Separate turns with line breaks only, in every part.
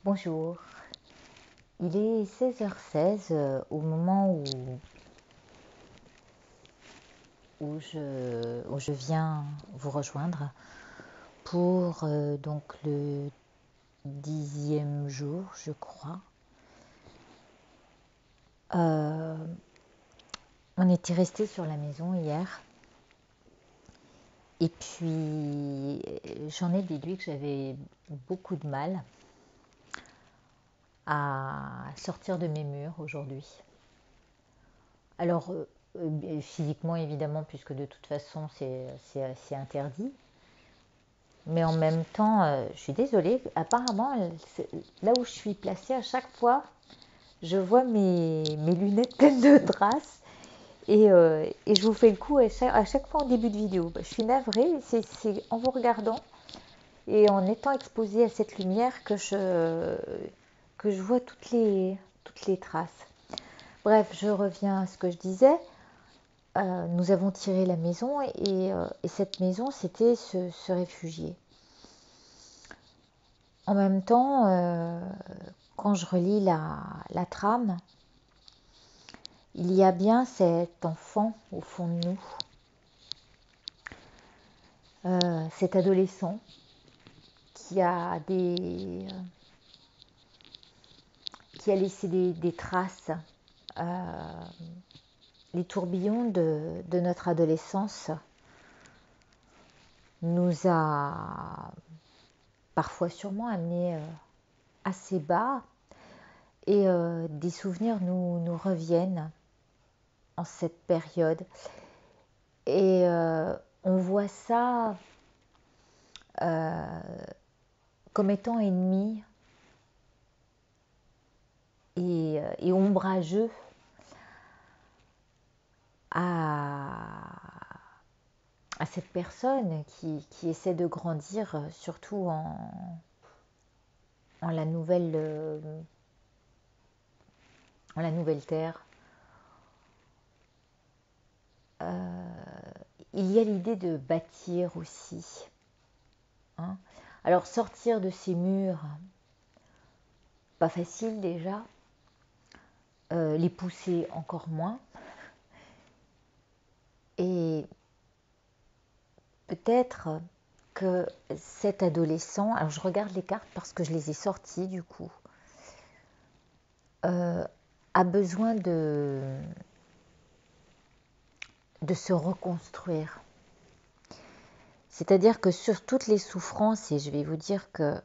Bonjour, il est 16h16 au moment où je viens vous rejoindre pour donc le 10e jour, je crois. On était resté sur la maison hier et puis j'en ai déduit que j'avais beaucoup de mal à sortir de mes murs aujourd'hui. Alors, physiquement évidemment, puisque de toute façon c'est interdit. Mais en même temps, je suis désolée, apparemment, là où je suis placée, à chaque fois, je vois mes lunettes pleines de traces et je vous fais le coup à chaque fois en début de vidéo. Je suis navrée, c'est en vous regardant et en étant exposée à cette lumière que je vois toutes les traces. Bref, je reviens à ce que je disais. Nous avons tiré la maison et cette maison, c'était se réfugier. En même temps, quand je relis la trame, il y a bien cet enfant au fond de nous, cet adolescent qui a laissé des traces. Les tourbillons de notre adolescence nous a parfois sûrement amenés assez bas et des souvenirs nous reviennent en cette période. Et on voit ça comme étant ennemi et ombrageux à cette personne qui essaie de grandir, surtout en la nouvelle terre. Il y a l'idée de bâtir aussi. Hein. Alors sortir de ces murs, pas facile déjà. Les pousser encore moins. Et peut-être que cet adolescent, alors je regarde les cartes parce que je les ai sorties du coup, a besoin de se reconstruire. C'est-à-dire que sur toutes les souffrances, et je vais vous dire que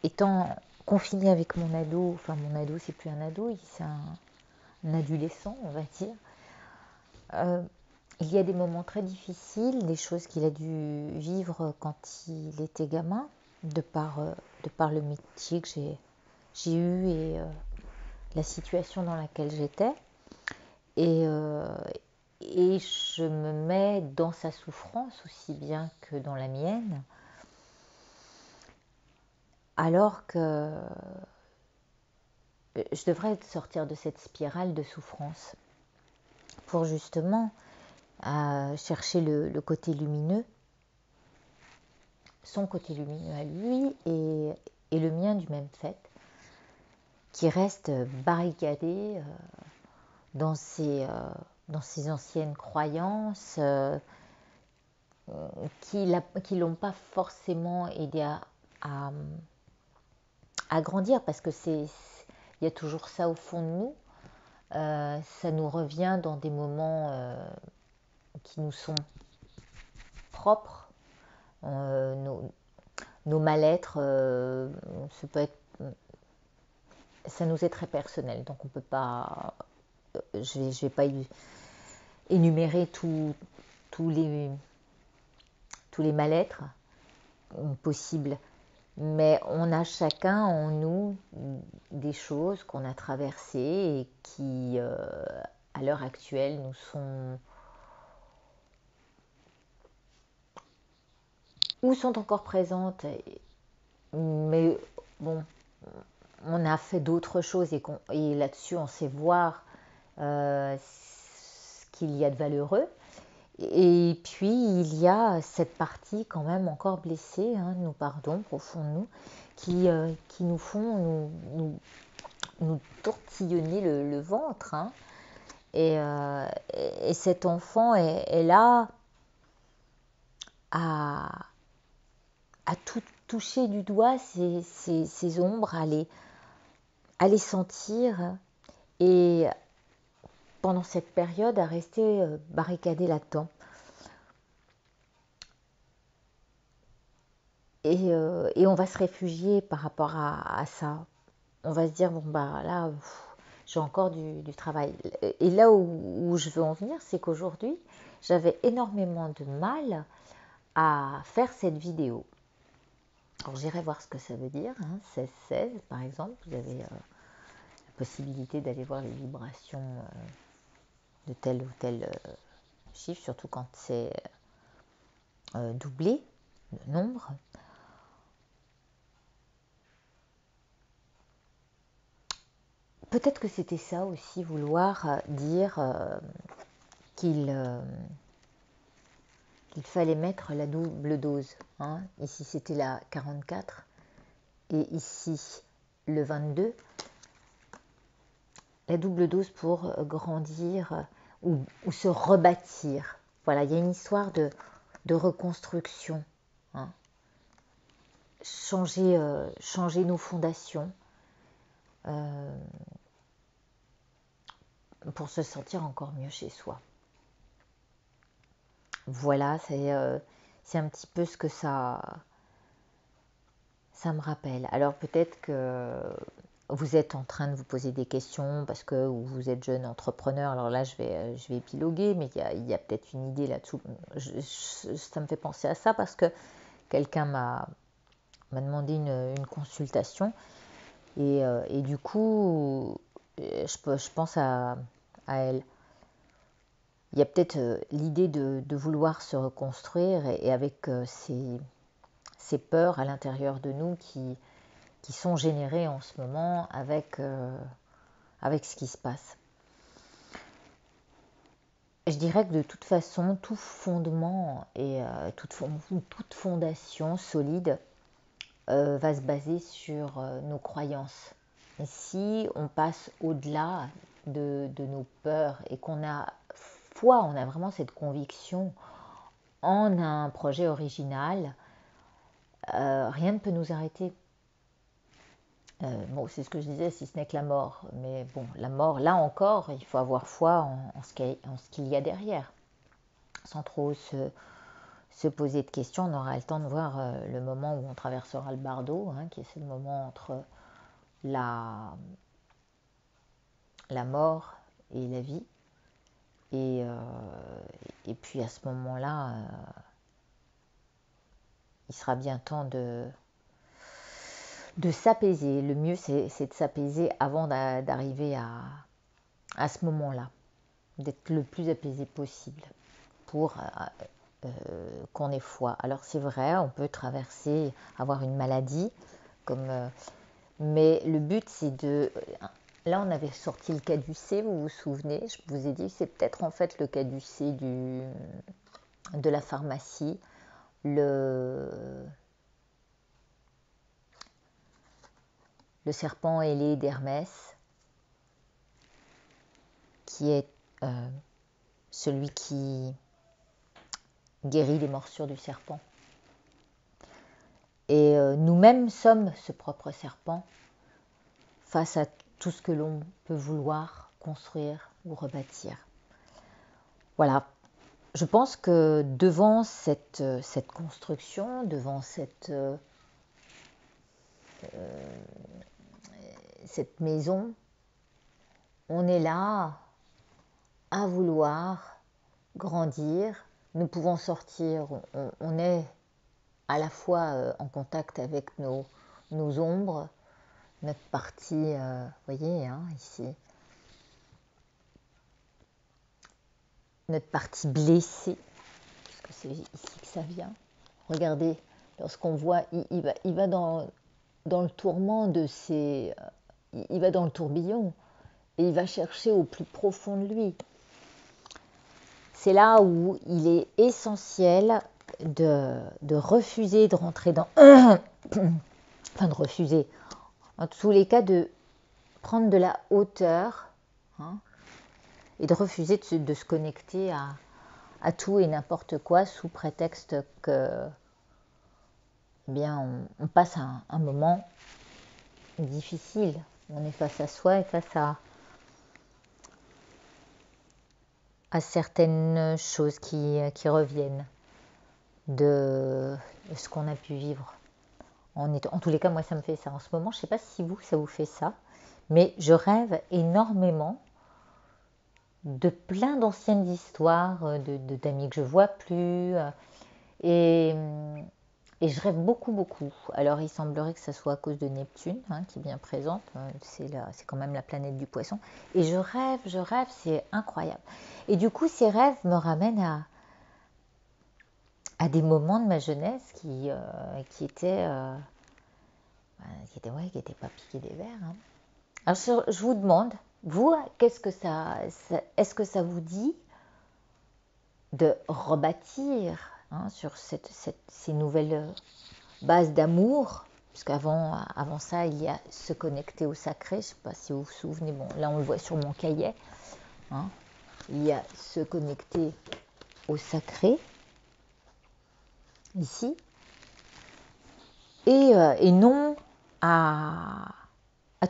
étant confinée avec mon ado, enfin mon ado c'est plus un ado, c'est un adolescent on va dire, il y a des moments très difficiles, des choses qu'il a dû vivre quand il était gamin, de par le métier que j'ai eu et la situation dans laquelle j'étais. Et je me mets dans sa souffrance aussi bien que dans la mienne, alors que je devrais sortir de cette spirale de souffrance pour justement chercher le côté lumineux, son côté lumineux à lui et le mien du même fait, qui reste barricadé dans ses anciennes croyances qui l'ont pas forcément aidé à grandir, parce que il y a toujours ça au fond de nous. Ça nous revient dans des moments qui nous sont propres. Nos mal-être, ça nous est très personnel, donc on peut pas. Je vais pas énumérer tous les mal-être possibles, mais on a chacun en nous des choses qu'on a traversées et qui, à l'heure actuelle, nous sont encore présentes, mais bon, on a fait d'autres choses et là-dessus on sait voir ce qu'il y a de valeureux. Et puis il y a cette partie quand même encore blessée, hein, nous pardon, au fond de nous, qui nous font nous tortillonner le ventre, hein. Et cet enfant est là à tout toucher du doigt ces ombres, à les sentir, et pendant cette période à rester barricadé là-dedans. Et on va se réfugier par rapport à ça. On va se dire, bon bah là, j'ai encore du travail. Et là où je veux en venir, c'est qu'aujourd'hui, j'avais énormément de mal à faire cette vidéo. Alors j'irai voir ce que ça veut dire, hein, 16-16 par exemple. Vous avez la possibilité d'aller voir les vibrations de tel ou tel chiffre, surtout quand c'est doublé, le nombre. Peut-être que c'était ça aussi, vouloir dire qu'il fallait mettre la double dose, hein. Ici c'était la 44 et ici le 22. La double dose pour grandir ou se rebâtir. Voilà, il y a une histoire de reconstruction, hein. Changer nos fondations pour se sentir encore mieux chez soi. Voilà, c'est un petit peu ce que ça me rappelle. Alors peut-être que vous êtes en train de vous poser des questions parce que vous êtes jeune entrepreneur. Alors là, je vais épiloguer, mais il y a peut-être une idée là-dessous. Ça me fait penser à ça parce que quelqu'un m'a demandé une consultation et du coup, je pense à elle. Il y a peut-être l'idée de vouloir se reconstruire et avec ces peurs à l'intérieur de nous qui sont générées en ce moment avec ce qui se passe. Je dirais que de toute façon, tout fondement et toute fondation solide va se baser sur nos croyances. Et si on passe au-delà de nos peurs et qu'on a foi, on a vraiment cette conviction en un projet original, rien ne peut nous arrêter. Bon, c'est ce que je disais, si ce n'est que la mort. Mais bon, la mort, là encore, il faut avoir foi en ce qu'il y a derrière. Sans trop se poser de questions, on aura le temps de voir le moment où on traversera le bardeau, hein, qui est le moment entre la mort et la vie. Et puis à ce moment-là, il sera bien temps de s'apaiser. Le mieux, c'est de s'apaiser avant d'arriver à ce moment-là, d'être le plus apaisé possible pour qu'on ait foi. Alors c'est vrai, on peut traverser, avoir une maladie, mais le but c'est de... Là on avait sorti le caducée, vous vous souvenez, je vous ai dit c'est peut-être en fait le caducée de la pharmacie, le serpent ailé d'Hermès, qui est celui qui guérit les morsures du serpent. Et nous-mêmes sommes ce propre serpent face à tout ce que l'on peut vouloir construire ou rebâtir. Voilà. Je pense que devant cette construction, devant cette maison, on est là à vouloir grandir. Nous pouvons sortir, on est à la fois en contact avec nos ombres, notre partie, voyez, hein, ici, notre partie blessée, parce que c'est ici que ça vient. Regardez, lorsqu'on voit, il va dans le tourment de ses... il va dans le tourbillon et il va chercher au plus profond de lui. C'est là où il est essentiel de refuser de rentrer enfin de refuser, en tous les cas de prendre de la hauteur, hein, et de refuser de se connecter à tout et n'importe quoi sous prétexte que, eh bien, on passe un moment difficile. On est face à soi et face à certaines choses qui reviennent de ce qu'on a pu vivre. En tous les cas, moi, ça me fait ça. En ce moment, je ne sais pas si vous, ça vous fait ça, mais je rêve énormément de plein d'anciennes histoires, d'amis que je vois plus. Et, et je rêve beaucoup, beaucoup. Alors, il semblerait que ça soit à cause de Neptune, hein, qui est bien présente. C'est quand même la planète du poisson. Et je rêve, c'est incroyable. Et du coup, ces rêves me ramènent à des moments de ma jeunesse qui étaient, ouais, qui étaient pas piqués des vers, hein. Alors, je vous demande, vous, qu'est-ce que est-ce que ça vous dit de rebâtir, hein, sur ces nouvelles bases d'amour, puisqu'avant ça, il y a se connecter au sacré, je ne sais pas si vous vous souvenez, bon, là on le voit sur mon cahier, hein, il y a se connecter au sacré, ici, et non à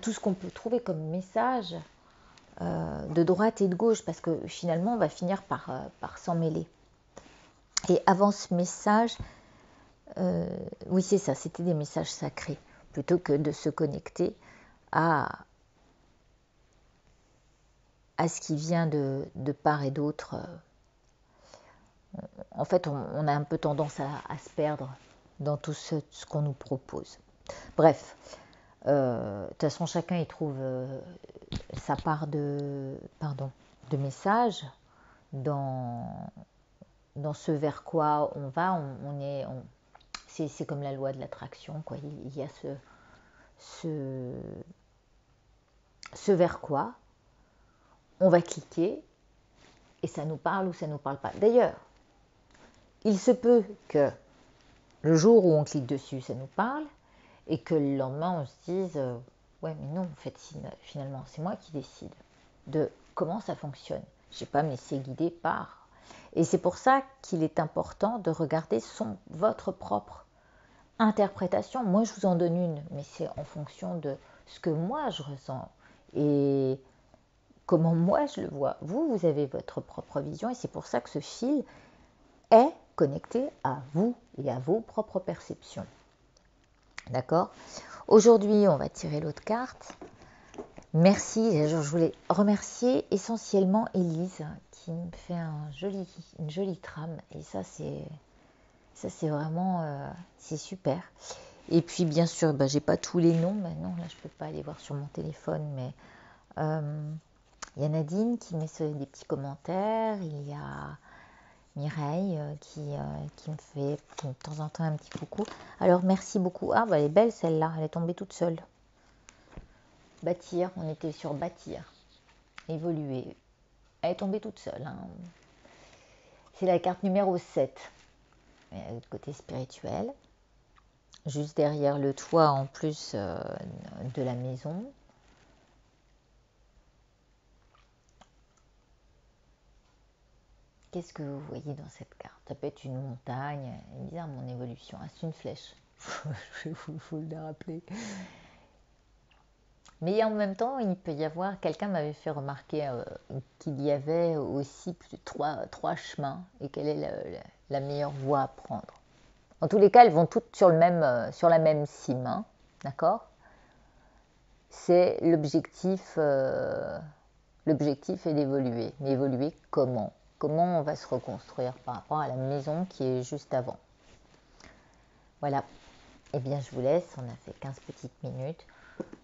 tout ce qu'on peut trouver comme message de droite et de gauche, parce que finalement on va finir par s'en mêler. Et avant ce message, oui c'est ça, c'était des messages sacrés, plutôt que de se connecter à ce qui vient de part et d'autre. En fait, on a un peu tendance à se perdre dans tout ce qu'on nous propose. Bref, de toute façon, chacun y trouve sa part de message dans ce vers quoi on va. C'est comme la loi de l'attraction, quoi. Il y a ce vers quoi on va cliquer et ça nous parle ou ça nous parle pas. D'ailleurs, il se peut que le jour où on clique dessus, ça nous parle, et que le lendemain, on se dise ouais, mais non, en fait, finalement, c'est moi qui décide de comment ça fonctionne. Je sais pas, mais c'est guidé par. Et c'est pour ça qu'il est important de regarder votre propre interprétation. Moi, je vous en donne une, mais c'est en fonction de ce que moi je ressens et comment moi je le vois. Vous avez votre propre vision, et c'est pour ça que ce fil est connecté à vous et à vos propres perceptions. D'accord ? Aujourd'hui, on va tirer l'autre carte. Merci, je voulais remercier essentiellement Élise qui me fait une jolie trame, et ça c'est vraiment c'est super. Et puis bien sûr, j'ai pas tous les noms maintenant, là je peux pas aller voir sur mon téléphone, mais il y a Nadine qui met des petits commentaires, il y a Mireille qui me fait de temps en temps un petit coucou. Alors merci beaucoup. Ah, elle est belle celle-là, elle est tombée toute seule. Bâtir, on était sur bâtir, évoluer. Elle est tombée toute seule, hein. C'est la carte numéro 7, côté spirituel. Juste derrière le toit, en plus de la maison. Qu'est-ce que vous voyez dans cette carte? Ça peut être une montagne. C'est bizarre mon évolution. Ah, c'est une flèche. Il faut le rappeler. Mais en même temps, il peut y avoir, quelqu'un m'avait fait remarquer qu'il y avait aussi trois chemins, et quelle est la meilleure voie à prendre. En tous les cas, elles vont toutes sur la même cime, hein, d'accord? C'est l'objectif est d'évoluer. Mais évoluer comment? Comment on va se reconstruire par rapport à la maison qui est juste avant? Voilà. Eh bien, je vous laisse. On a fait 15 petites minutes.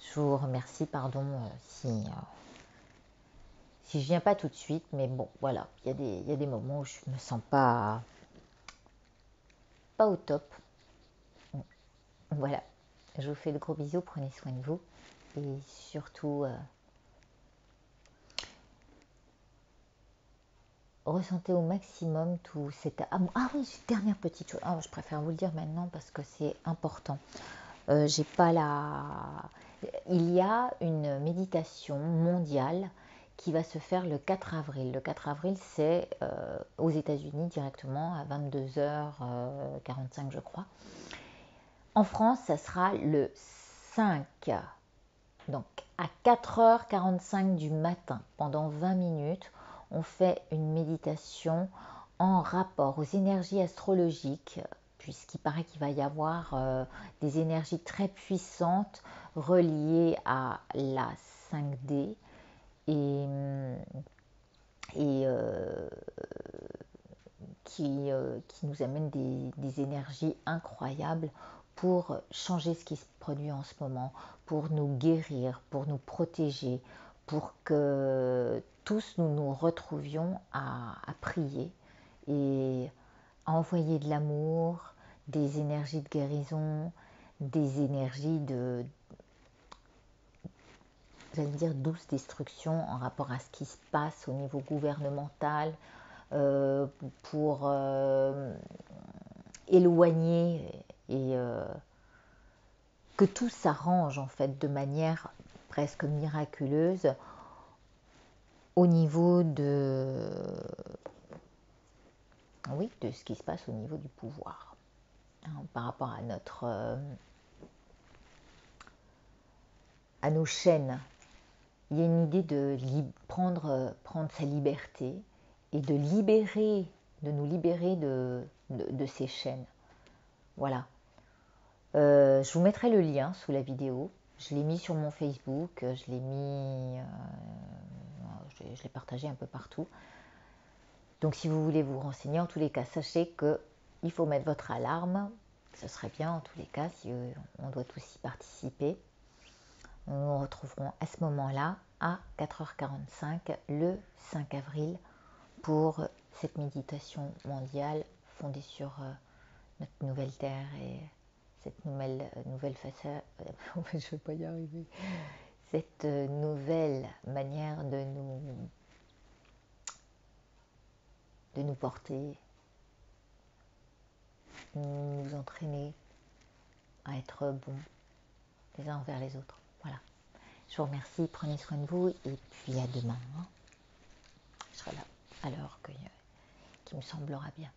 Je vous remercie, pardon si je viens pas tout de suite, mais bon, voilà, il y a des moments où je me sens pas au top. Voilà, je vous fais de gros bisous, prenez soin de vous, et surtout ressentez au maximum tout cet amour. Ah oui, dernière petite chose, je préfère vous le dire maintenant parce que c'est important. J'ai pas la... Il y a une méditation mondiale qui va se faire le 4 avril. Le 4 avril, c'est aux États-Unis directement à 22h45, je crois. En France, ça sera le 5. Donc à 4h45 du matin, pendant 20 minutes, on fait une méditation en rapport aux énergies astrologiques, puisqu'il paraît qu'il va y avoir des énergies très puissantes reliées à la 5D et, et qui nous amène des énergies incroyables pour changer ce qui se produit en ce moment, pour nous guérir, pour nous protéger, pour que tous nous nous retrouvions à prier et à envoyer de l'amour, des énergies de guérison, des énergies de, j'allais dire, douce destruction en rapport à ce qui se passe au niveau gouvernemental, euh, pour éloigner et que tout s'arrange en fait de manière presque miraculeuse au niveau oui, de ce qui se passe au niveau du pouvoir, hein, par rapport à à nos chaînes. Il y a une idée de prendre sa liberté et de nous libérer de ces chaînes. Voilà. Je vous mettrai le lien sous la vidéo. Je l'ai mis sur mon Facebook, je l'ai partagé un peu partout. Donc si vous voulez vous renseigner, en tous les cas, sachez qu'il faut mettre votre alarme. Ce serait bien en tous les cas si on doit tous y participer. Nous nous retrouverons à ce moment-là à 4h45 le 5 avril pour cette méditation mondiale fondée sur notre nouvelle Terre et cette nouvelle façade, je ne vais pas y arriver, cette nouvelle manière de nous porter, nous entraîner à être bons les uns envers les autres. Voilà. Je vous remercie, prenez soin de vous et puis à demain. Je serai là à l'heure qui me semblera bien.